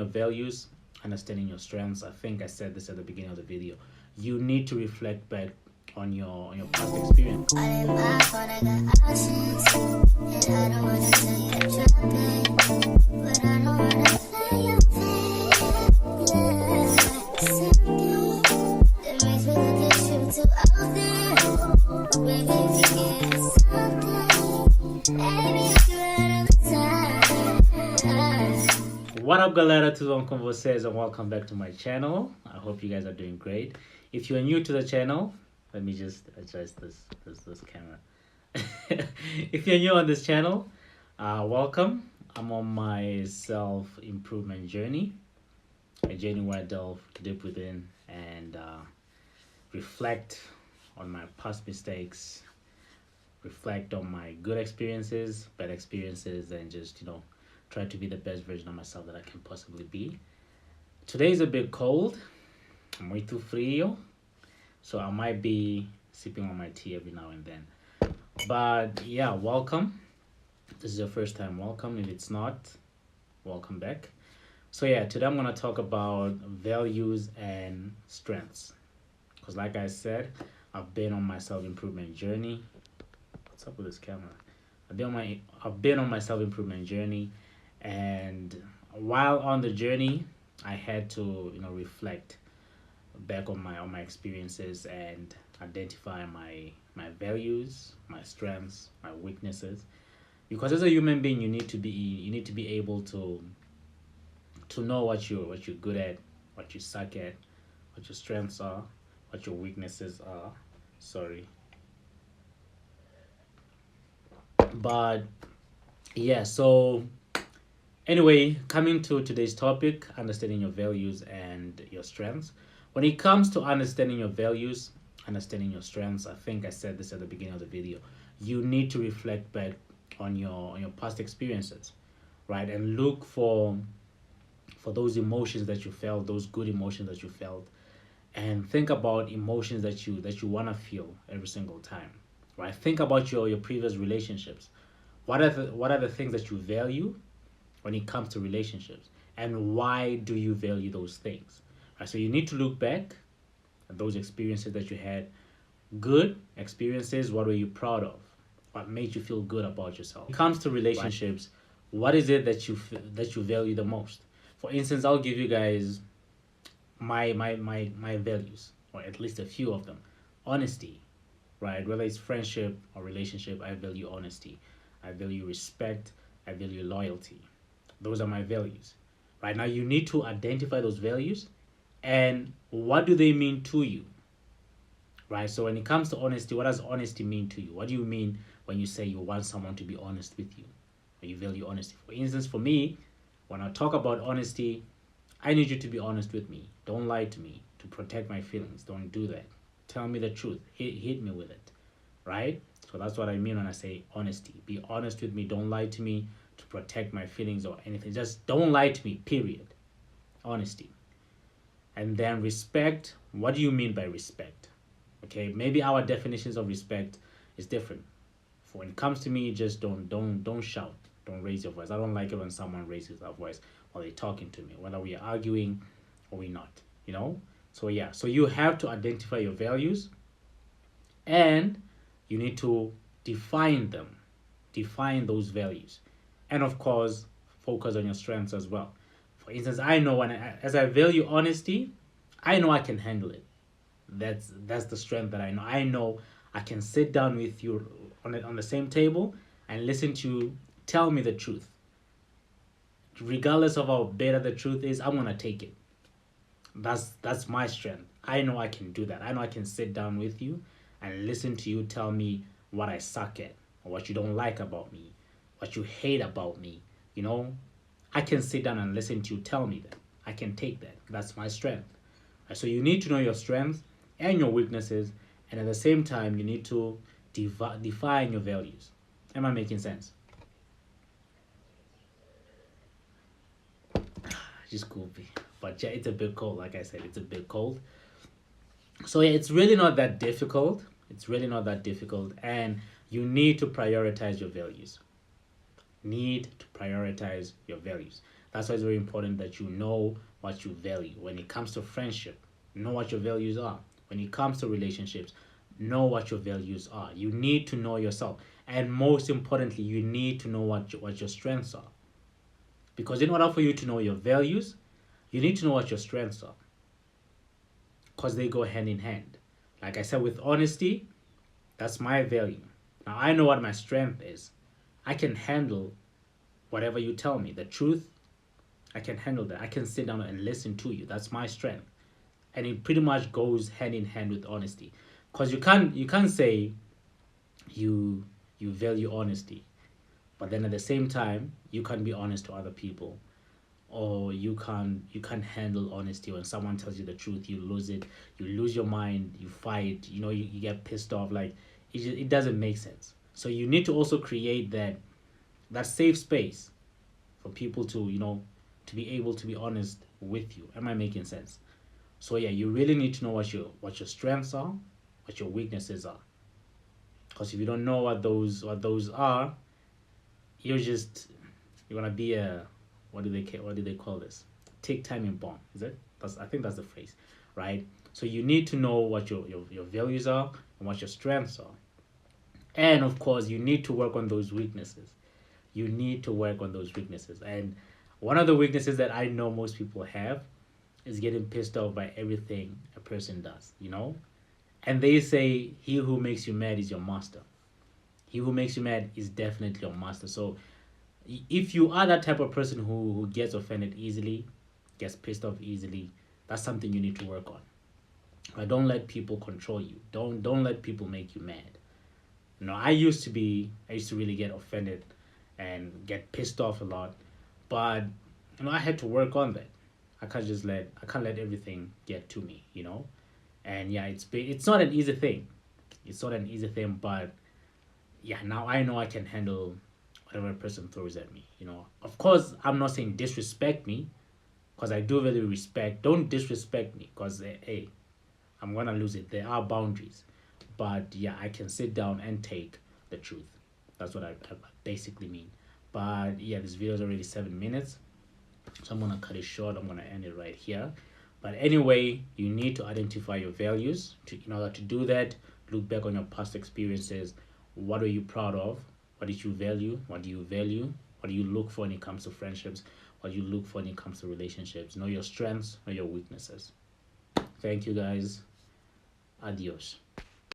your values, understanding your strengths. I think I said this at the beginning of the video. You need to reflect back on your past experience. What up, galera? Tudo bom com vocês? And welcome back to my channel. I hope you guys are doing great. If you're new to the channel, let me just adjust this camera. If you're new on this channel, welcome. I'm on my self-improvement journey, a journey where I delve deep within and reflect on my past mistakes, reflect on my good experiences, bad experiences, and just try to be the best version of myself that I can possibly be. Today is a bit cold, muito frio, so I might be sipping on my tea every now and then. But yeah, welcome. If this is your first time, welcome. If it's not, welcome back. So yeah, today I'm going to talk about values and strengths. Because like I said, I've been on my self-improvement journey. What's up with this camera? I've been on my self-improvement journey, and while on the journey, I had to reflect back on my experiences and identify my values, my strengths, my weaknesses. Because as a human being, you need to be able to know what you're good at, what you suck at, what your strengths are, what your weaknesses are. Sorry. But yeah, so anyway, coming to today's topic, understanding your values and your strengths. When it comes to understanding your values, understanding your strengths, I think I said this at the beginning of the video, you need to reflect back on your past experiences, right? And look for those emotions that you felt, those good emotions that you felt, and think about emotions that you want to feel every single time, right? Think about your previous relationships. What are the things that you value when it comes to relationships, and why do you value those things? Right, so you need to look back at those experiences that you had, good experiences. What were you proud of? What made you feel good about yourself? When it comes to relationships, what is it that you value the most? For instance, I'll give you guys my values, or at least a few of them. Honesty, right? Whether it's friendship or relationship, I value honesty. I value respect. I value loyalty. Those are my values. Right now, you need to identify those values and what do they mean to you. Right? So when it comes to honesty, what does honesty mean to you? What do you mean when you say you want someone to be honest with you, or you value honesty? For instance, for me, when I talk about honesty, I need you to be honest with me. Don't lie to me to protect my feelings. Don't do that. Tell me the truth. Hit me with it. Right? So that's what I mean when I say honesty. Be honest with me. Don't lie to me to protect my feelings or anything. Just don't lie to me, period. Honesty. And then respect. What do you mean by respect? Okay, maybe our definitions of respect is different. For when it comes to me, just don't shout. Don't raise your voice. I don't like it when someone raises their voice while they're talking to me, whether we are arguing or we're not, So yeah, so you have to identify your values and you need to define them. Define those values. And of course, focus on your strengths as well. For instance, I know as I value honesty, I know I can handle it. That's the strength that I know. I know I can sit down with you on the same table and listen to you tell me the truth. Regardless of how better the truth is, I'm gonna take it. That's my strength. I know I can do that. I know I can sit down with you and listen to you tell me what I suck at, or what you don't like about me, what you hate about me. I can sit down and listen to you tell me that. I can take that. That's my strength. So you need to know your strengths and your weaknesses, and at the same time, you need to define your values. Am I making sense? Just goofy. But yeah, it's a bit cold. Like I said, it's a bit cold. So yeah, it's really not that difficult. And you need to prioritize your values. That's why it's very important that you know what you value. When it comes to friendship, know what your values are. When it comes to relationships, know what your values are. You need to know yourself. And most importantly, you need to know what your strengths are. Because in order for you to know your values, you need to know what your strengths are. Because they go hand in hand. Like I said, with honesty, that's my value. Now I know what my strength is. I can handle whatever you tell me. The truth, I can handle that. I can sit down and listen to you. That's my strength. And it pretty much goes hand in hand with honesty. Because you can't say you value honesty, but then at the same time you can't be honest to other people, or you can't handle honesty. When someone tells you the truth, you lose it, you lose your mind, you fight, you get pissed off. Like, it doesn't make sense. So you need to also create that safe space for people to to be able to be honest with you. Am I making sense? So yeah, you really need to know what your strengths are, what your weaknesses are. Because if you don't know what those are, you're gonna be a, what do they call this? Take time and bomb. Is it? I think that's the phrase, right? So you need to know what your values are and what your strengths are. And of course, you need to work on those weaknesses. You need to work on those weaknesses. And one of the weaknesses that I know most people have is getting pissed off by everything a person does. And they say, he who makes you mad is your master. He who makes you mad is definitely your master. So if you are that type of person who gets offended easily, gets pissed off easily, that's something you need to work on. Don't let people control you. Don't let people make you mad. I used to really get offended and get pissed off a lot, but I had to work on that. I can't let everything get to me. And yeah, it's not an easy thing. It's not an easy thing, but yeah, now I know I can handle whatever a person throws at me. Of course, I'm not saying disrespect me, because I do really respect. Don't disrespect me, because hey, I'm gonna lose it. There are boundaries, but yeah, I can sit down and take the truth. That's what I basically mean. But yeah, this video is already 7 minutes, so I'm gonna cut it short. I'm gonna end it right here. But anyway, you need to identify your values. In order to do that, look back on your past experiences. What are you proud of? What did you value? What do you value? What do you look for when it comes to friendships? What do you look for when it comes to relationships? Know your strengths, know your weaknesses. Thank you guys. Adios.